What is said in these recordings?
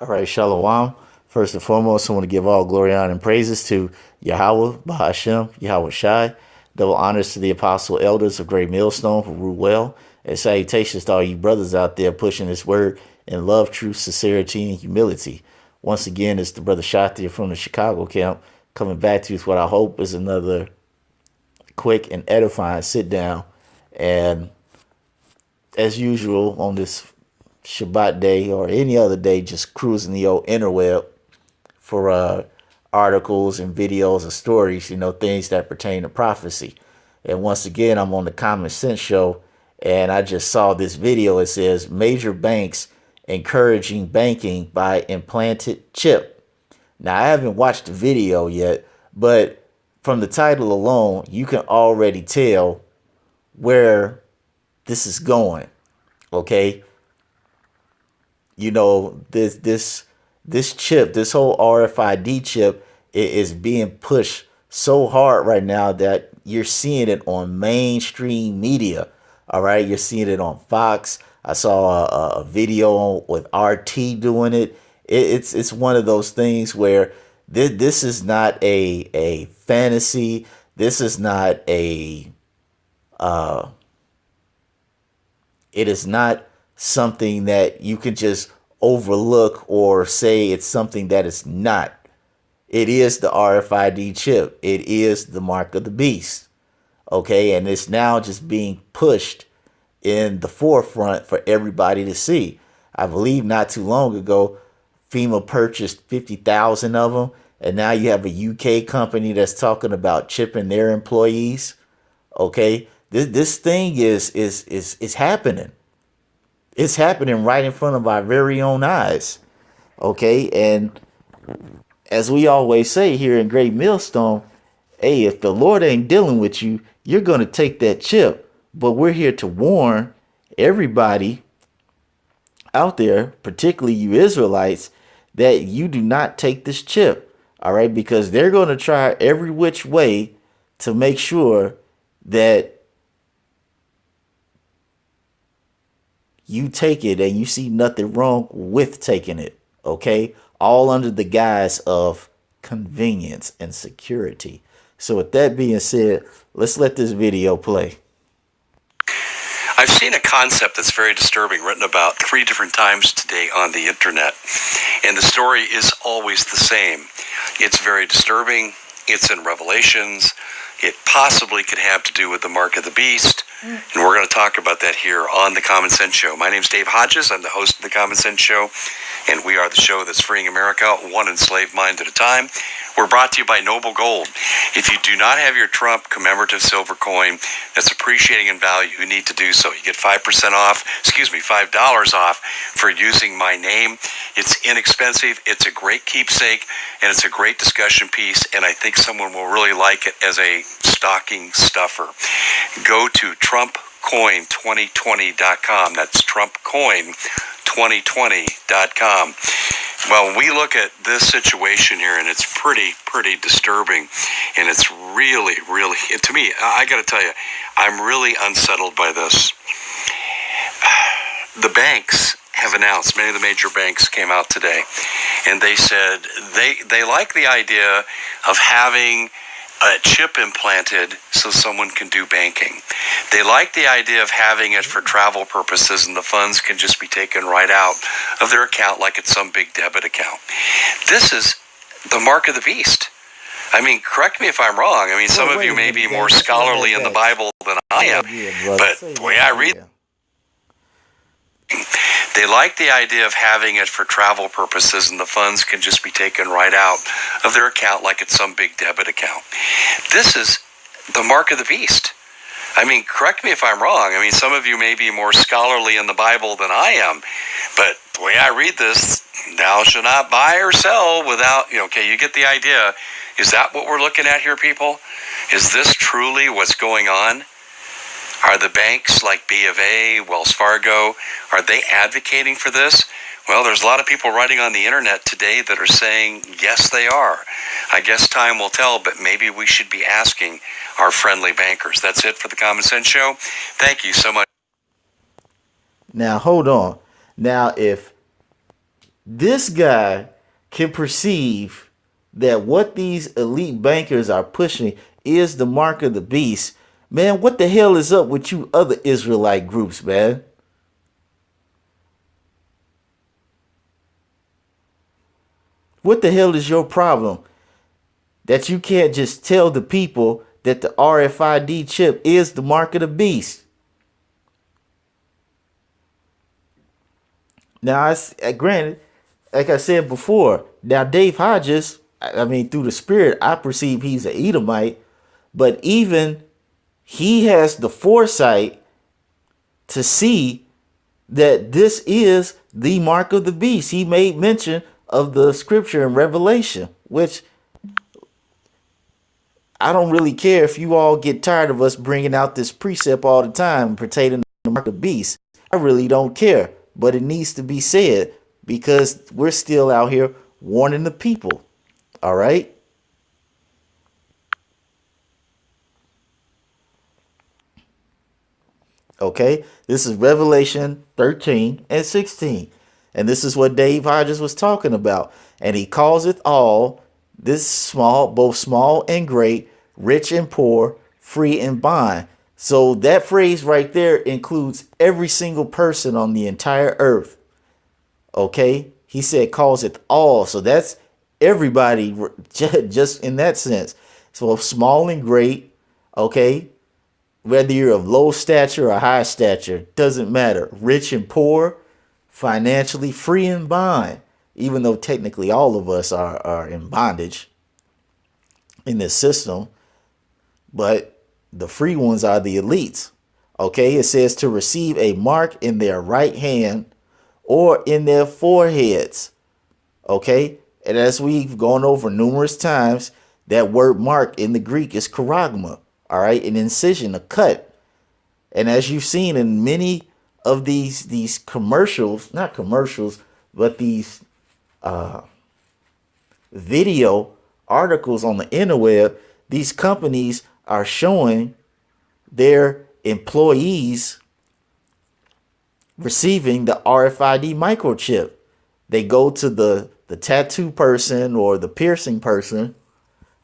All right, Shalom. First and foremost, I want to give all glory, honor, and praises to Yahweh, Bahashem, Yahweh Shai. Double honors to the apostle elders of Great Millstone who rule well. And salutations to all you brothers out there pushing this word in love, truth, sincerity, and humility. Once again, it's the brother Shatir from the Chicago camp coming back to you with what I hope is another quick and edifying sit down. And as usual on this Shabbat day or any other day, just cruising the old interweb for articles and videos and stories, things that pertain to prophecy. And once again, I'm on the Common Sense Show, and I just saw this video. It says major banks encouraging banking by implanted chip. Now, I haven't watched the video yet, but from the title alone, you can already tell where this is going. Okay. This chip, this whole RFID chip is being pushed so hard right now that you're seeing it on mainstream media. All right, you're seeing it on Fox. I saw a video with RT doing it. It's one of those things where this is not a fantasy. This is not it is not something that you can just overlook or say it's something that it's not. It is the RFID chip. It is the mark of the beast. Okay, and it's now just being pushed in the forefront for everybody to see. I believe not too long ago, FEMA purchased 50,000 of them, and now you have a UK company that's talking about chipping their employees. Okay, this thing is happening. It's happening right in front of our very own eyes. Okay, and as we always say here in Great Millstone, hey, if the Lord ain't dealing with you, you're going to take that chip. But we're here to warn everybody out there, particularly you Israelites, that you do not take this chip. All right, because they're going to try every which way to make sure that you take it and you see nothing wrong with taking it. Okay, all under the guise of convenience and security. So with that being said, let's let this video play. I've seen a concept that's very disturbing written about 3 different times today on the internet, and the story is always the same. It's very disturbing. It's in Revelations. It possibly could have to do with the mark of the beast, and we're going to talk about that here on the Common Sense Show. My name's Dave Hodges. I'm the host of the Common Sense Show, and we are the show that's freeing America one enslaved mind at a time. We're brought to you by Noble Gold. If you do not have your Trump commemorative silver coin that's appreciating in value, you need to do so. You get $5 off for using my name. It's inexpensive. It's a great keepsake, and it's a great discussion piece, and I think someone will really like it as a stocking stuffer. Go to TrumpCoin2020.com. That's TrumpCoin2020.com. Well, we look at this situation here, and it's pretty disturbing, and it's really, to me, I got to tell you, I'm really unsettled by this. The banks have announced, many of the major banks came out today, and they said they like the idea of having a chip implanted so someone can do banking. They like the idea of having it for travel purposes, and the funds can just be taken right out of their account like it's some big debit account. This is the mark of the beast. I mean, correct me if I'm wrong. I mean, some of you may be more scholarly in the Bible than I am, but the way I read, they like the idea of having it for travel purposes, and the funds can just be taken right out of their account like it's some big debit account. This is the mark of the beast. I mean, correct me if I'm wrong. I mean, some of you may be more scholarly in the Bible than I am, but the way I read this, thou shalt not buy or sell without, okay, you get the idea. Is that what we're looking at here, people? Is this truly what's going on? Are the banks like B of A, Wells Fargo, are they advocating for this? Well, there's a lot of people writing on the internet today that are saying, yes, they are. I guess time will tell, but maybe we should be asking our friendly bankers. That's it for the Common Sense Show. Thank you so much. Now, hold on. Now, if This guy can perceive that what these elite bankers are pushing is the mark of the beast. Man, what the hell is up with you other Israelite groups, man? What the hell is your problem? That you can't just tell the people that the RFID chip is the mark of the beast. Now, granted, like I said before, now Dave Hodges, I mean, through the spirit, I perceive he's an Edomite, but even he has the foresight to see that this is the mark of the beast. He made mention of the scripture in Revelation, which I don't really care if you all get tired of us bringing out this precept all the time pertaining to the mark of the beast. I really don't care, but it needs to be said because we're still out here warning the people. All right. Okay. This is Revelation 13 and 16. And this is what Dave Hodges was talking about. And he calls it all this small, both small and great, rich and poor, free and bond. So that phrase right there includes every single person on the entire earth. Okay. He said calls it all. So that's everybody just in that sense. So small and great. Okay. Whether you're of low stature or high stature, doesn't matter. Rich and poor, financially free and bond. Even though technically all of us are in bondage in this system, but the free ones are the elites. Okay, it says to receive a mark in their right hand or in their foreheads. Okay, and as we've gone over numerous times, that word mark in the Greek is charagma. All right, an incision, a cut. And as you've seen in many of these commercials, not commercials, but these video articles on the interweb, these companies are showing their employees receiving the RFID microchip. They go to the tattoo person or the piercing person,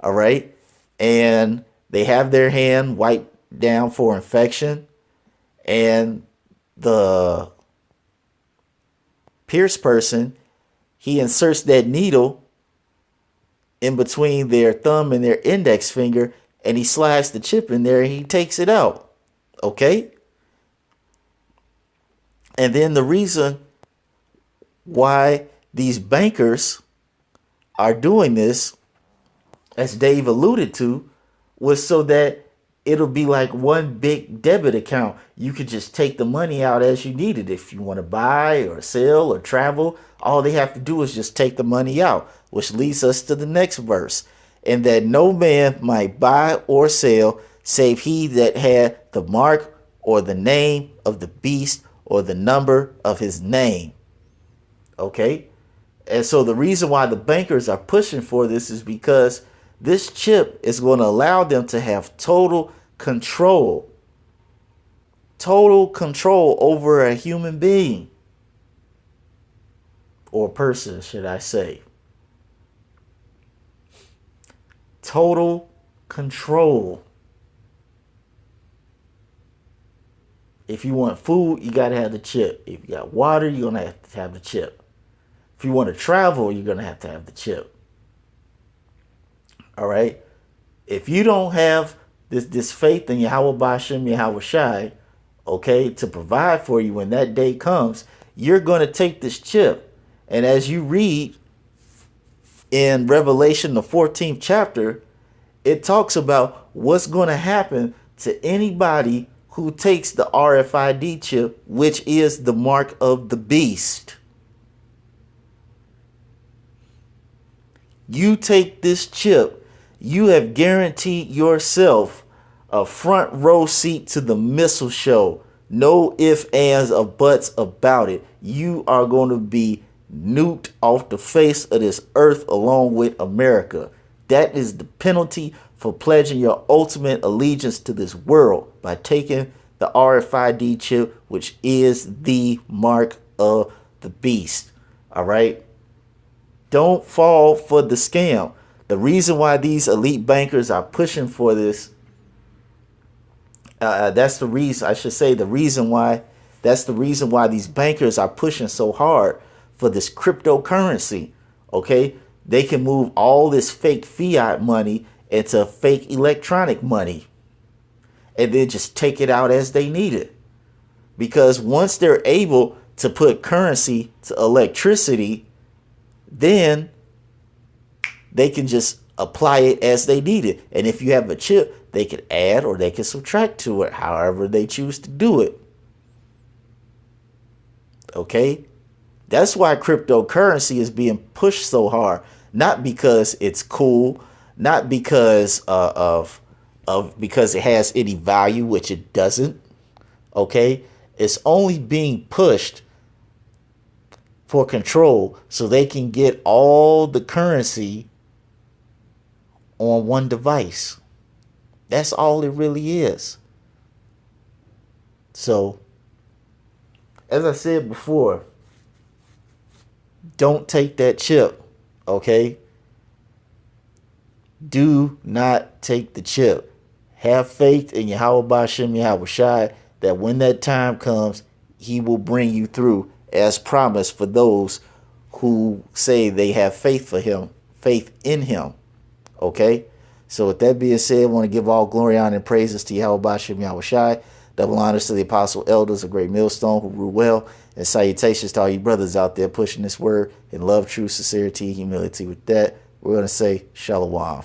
all right, and they have their hand wiped down for infection, and the pierced person, he inserts that needle in between their thumb and their index finger, and he slides the chip in there and he takes it out. Okay? And then the reason why these bankers are doing this, as Dave alluded to, was so that it'll be like one big debit account. You could just take the money out as you need it. If you want to buy or sell or travel, all they have to do is just take the money out, which leads us to the next verse. And that no man might buy or sell save he that had the mark or the name of the beast or the number of his name. Okay? And so the reason why the bankers are pushing for this is because this chip is going to allow them to have total control over a human being, or person, should I say. Total control. If you want food, you got to have the chip. If you got water, you're going to have the chip. If you want to travel, you're going to have the chip. All right. If you don't have this faith in Yahweh Bashem, Yahweh Shai, okay, to provide for you when that day comes, you're going to take this chip. And as you read in Revelation, the 14th chapter, it talks about what's going to happen to anybody who takes the RFID chip, which is the mark of the beast. You take this chip, you have guaranteed yourself a front row seat to the missile show. No ifs, ands, or buts about it. You are going to be nuked off the face of this earth along with America. That is the penalty for pledging your ultimate allegiance to this world by taking the RFID chip, which is the mark of the beast. All right. Don't fall for the scam. The reason why these elite bankers are pushing for this, that's the reason, I should say, that's the reason why these bankers are pushing so hard for this cryptocurrency. Okay? They can move all this fake fiat money into fake electronic money and then just take it out as they need it. Because once they're able to put currency to electricity, then they can just apply it as they need it. And if you have a chip, they can add or they can subtract to it, however they choose to do it. Okay? That's why cryptocurrency is being pushed so hard. Not because it's cool, not because because it has any value, which it doesn't. Okay? It's only being pushed for control so they can get all the currency on one device. That's all it really is. So, as I said before, don't take that chip, okay? Do not take the chip. Have faith in Yahweh Bashem Yahweh Shai that when that time comes, he will bring you through as promised for those who say they have faith for him, faith in him. Okay? So with that being said, I want to give all glory, honor, and praises to Yahweh Bashem Yahweh Shai. Double honors to the apostle elders of Great Millstone who rule well. And salutations to all you brothers out there pushing this word in love, truth, sincerity, humility. With that, we're going to say shalom.